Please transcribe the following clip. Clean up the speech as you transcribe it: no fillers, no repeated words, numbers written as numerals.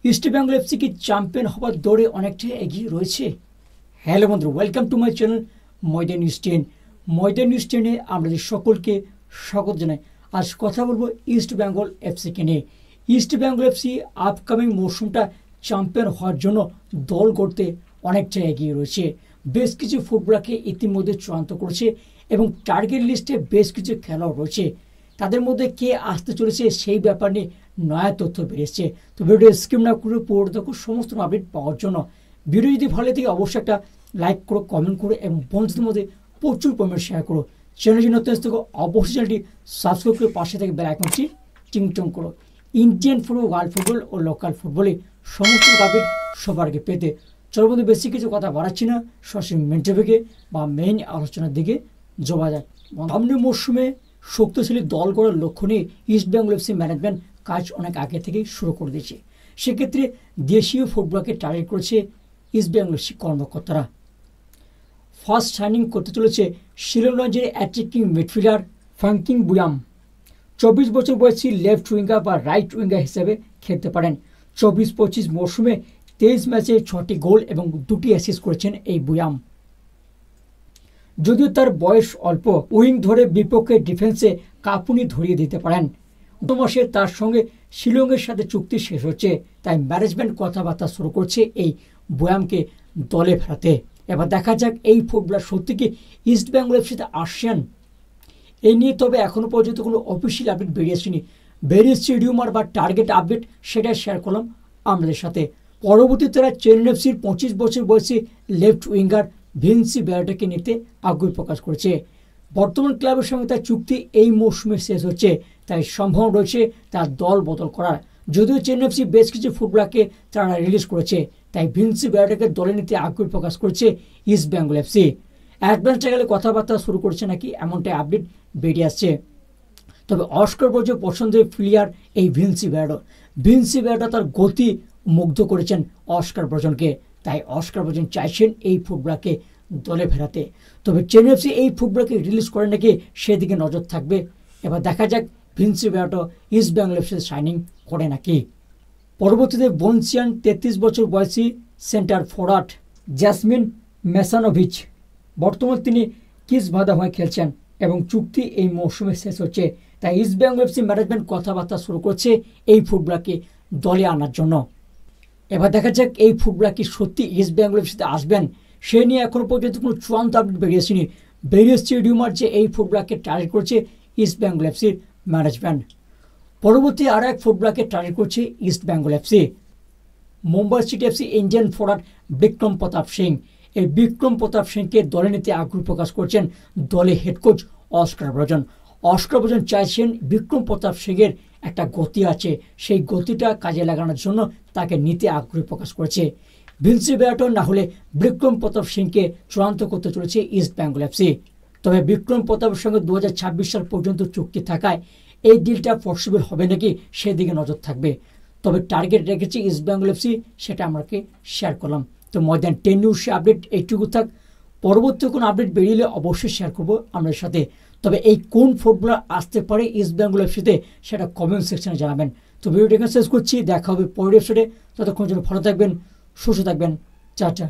East Bengal FC কি champion হওয়ার দৌড়ে অনেকটা এগিয়ে রয়েছে? হ্যালো বন্ধু, welcome to my channel Maidan news 10। Maidan news 10-এ আমাদের সকলকে স্বাগত জানাই। আজ কথা বলবো ইস্ট বেঙ্গল এফসিকে নিয়ে। ইস্ট বেঙ্গল এফসি আপকামিং মৌসুমটা চ্যাম্পিয়ন হওয়ার জন্য দল গড়তে অনেকটা এগিয়ে রয়েছে। বেশ কিছু ফুটবলারকে ইতিমধ্যে চূড়ান্ত করেছে এবং টার্গেট লিস্টে বেশ কিছু খেলোয়াড় রয়েছে। তাদের মধ্যে কে আসতে চলেছে সেই ব্যাপার নিয়ে নয়া তথ্য বেরিয়েছে। তো ভিডিও স্কিপ না করে পুরো দেখো সমস্ত আপডেট পাওয়ার জন্য। ভিডিও যদি ভালো লাগে অবশ্যই একটা লাইক করো, কমেন্ট করো এবং বন্ধুদের মধ্যে প্রচুর পরিমাণে শেয়ার করো। চ্যানেলটি নতুন আসতে অবশ্যই চ্যানেলটি সাবস্ক্রাইব করে পাশে থেকে বেল আইকনটি টিং করো। ইন্ডিয়ান ফুটবল, ওয়ার্ল্ড ফুটবল ও লোকাল ফুটবলে সমস্ত আপডেট সবার আগে পেতে চলো বন্ধু, বেশি কিছু কথা বাড়াচ্ছি না, সরাসরি মেন টপিকে বা মেইন আলোচনার দিকে যাওয়া যায়। সামনে মরশুমে শক্তিশালী দল গড়ার লক্ষ্য নিয়ে ইস্ট বেঙ্গল এফসি ম্যানেজমেন্ট কাজ অনেক আগে থেকেই শুরু করে দিয়েছে। সেক্ষেত্রে দেশীয় ফুটবলকে টার্গেট করেছে ইস্ট বেঙ্গল এফসি কর্মকর্তারা। ফার্স্ট সাইনিং করতে চলেছে শিলংয়ের অ্যাটাকিং মিডফিল্ডার ফ্রাঙ্কিং বুয়াম। 24 বছর বয়সী লেফট উইঙ্গার বা রাইট উইঙ্গার হিসেবে খেলতে পারেন। 24-25 মরশুমে 23 ম্যাচে 6টি গোল এবং 2টি অ্যাসিস্ট করেছেন এই বুয়াম। যদিও তার বয়স অল্প, উইং ধরে বিপক্ষের ডিফেন্সে কাঁপুনি ধরিয়ে দিতে পারেন। গত মাসে তার সঙ্গে শিলংয়ের সাথে চুক্তি শেষ হচ্ছে, তাই ম্যানেজমেন্ট কথাবার্তা শুরু করছে এই বুয়ামকে দলে ফেরাতে। এবার দেখা যাক এই ফুটবলার সত্যি কি ইস্ট বেঙ্গল এফসিতে আসছেন এই নিয়ে। তবে এখনও পর্যন্ত কোনো অফিসিয়াল আপডেট বেরিয়েছে রিউমার বা টার্গেট আপডেট, সেটা শেয়ার করলাম আমাদের সাথে। পরবর্তী তারা চেন্নাই এফসির 25 বছর বয়সী লেফট উইঙ্গার ভিনসি বেয়ারটাকে নিতে আগ্রহ প্রকাশ করেছে। বর্তমান ক্লাবের সঙ্গে তার চুক্তি এই মৌসুমে শেষ হচ্ছে, তাই সম্ভাবনা রয়েছে তার দল বদল করার। যদিও চেন্নাই এফসি বেশ কিছু ফুটবলারকে তারা রিলিজ করেছে, তাই ভিনসি বেয়ারটাকে দলে নিতে আগ্রহ প্রকাশ করেছে ইস্ট বেঙ্গল এফসি। অ্যাডভান্স টাইগেলে কথাবার্তা শুরু করছে নাকি, এমনটাই আপডেট বেরিয়ে আসছে। তবে অস্কার ব্রজের পছন্দের প্লেয়ার এই ভিনসি বেয়ারটা তার গতি মুগ্ধ করেছেন অস্কার ব্রজনকে, তাই অস্কার ব্রজন চাইছেন এই ফুটবলারকে দলে ফেরাতে। তবে চেন্নাই এফসি এই ফুটবলারকে রিলিজ করে নাকি সেদিকে নজর থাকবে। এবার দেখা যাক ভিনসি বেয়ারটা ইস্ট বেঙ্গল এফসি সাইনিং করে নাকি। পরবর্তীতে বনসিয়ান 33 বছর বয়সী সেন্টার ফরওয়ার্ড জ্যাসমিন মেসানোভিচ। বর্তমানে তিনি কিসবাদা হয়ে খেলছেন এবং চুক্তি এই মৌসুমে শেষ হচ্ছে, তাই ইস্ট বেঙ্গল এফসি ম্যানেজমেন্ট কথাবার্তা শুরু করছে এই ফুটবলারকে দলে আনার জন্য। এবার দেখা যাক এই ফুটবলার কি সত্যি ইস্ট বেঙ্গল এফসিতে আসবেন, সে নিয়ে এখনো পর্যন্ত কোনো চূড়ান্ত আপডেট বেরিয়েছে রিউমার যে এই ফুটবলারকে টার্গেট করছে ইস্ট বেঙ্গল এফসির ম্যানেজমেন্ট। পরবর্তী আরও এক ফুটবলারকে টার্গেট করছে East Bengal FC, Mumbai city FC Indian forward Vikram Pratap Singh. এই বিক্রম প্রতাপ সিংকে দলে নিতে আগ্রহ প্রকাশ করছেন দলে হেড কোচ অস্কার ব্রজন চাইছেন বিক্রম প্রতাপ সিংয়ের একটা গতি আছে, সেই গতিটা কাজে লাগানোর জন্য তাকে নিতে আগ্রহ প্রকাশ করেছে। ভিনসি বেয়ারটা না হলে বিক্রম প্রতাপ সিংকে চূড়ান্ত করতে চলেছে ইস্ট বেঙ্গল এফসি। তবে বিক্রম প্রতাপের সঙ্গে 2026 সাল পর্যন্ত চুক্তি থাকায় এই ডিলটা পসিবল হবে নাকি সেদিকে নজর থাকবে। তবে টার্গেট রেখেছে ইস্ট বেঙ্গল এফসি, সেটা আমাকে শেয়ার করলাম। তো ময়দান 10 নিউজ আপডেট এইটুকু থাক। পরবর্তী কোনো আপডেট বেরিয়ে অবশ্যই শেয়ার করবো আমাদের সাথে। তবে এই কোন ফুটবলার আসতে পারে ইস্ট বেঙ্গল এফসিতে সেটা কমেন্ট সেকশনে জানাবেন। তো ভিডিওটা এখানে শেষ করছি, দেখা হবে পরের এপিসোডে। ততক্ষণ জন্য ভালো থাকবেন, সুস্থ থাকবেন, টাটা।